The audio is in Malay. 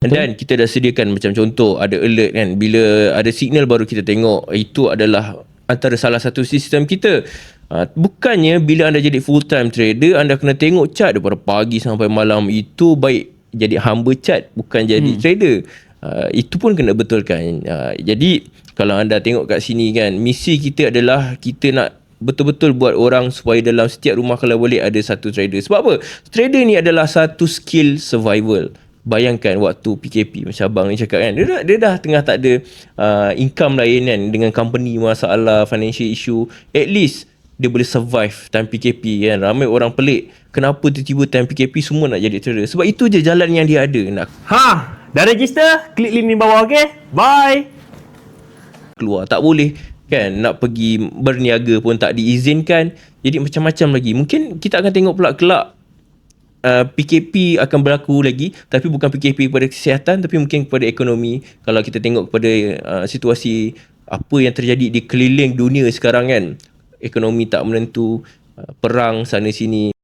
Dan kita dah sediakan macam contoh ada alert kan, bila ada signal baru kita tengok. Itu adalah antara salah satu sistem kita. Bukannya bila anda jadi full time trader anda kena tengok chart daripada pagi sampai malam. Itu baik jadi hamba chart, bukan jadi trader. Itu pun kena betulkan. Jadi kalau anda tengok kat sini kan, misi kita adalah kita nak betul-betul buat orang supaya dalam setiap rumah kalau boleh ada satu trader. Sebab apa? Trader ni adalah satu skill survival. Bayangkan waktu PKP macam abang ni cakap kan, dia dah tengah tak ada income lain kan, dengan company masalah, financial issue, at least dia boleh survive time PKP kan. Ramai orang pelik kenapa tiba-tiba time PKP semua nak jadi trader. Sebab itu je jalan yang dia ada. Nak dah register, klik link ni bawah, okay? Bye. Keluar tak boleh kan, nak pergi berniaga pun tak diizinkan. Jadi macam-macam lagi. Mungkin kita akan tengok pula kelak PKP akan berlaku lagi, tapi bukan PKP kepada kesihatan, tapi mungkin kepada ekonomi. Kalau kita tengok kepada situasi apa yang terjadi di keliling dunia sekarang kan, ekonomi tak menentu, perang sana sini.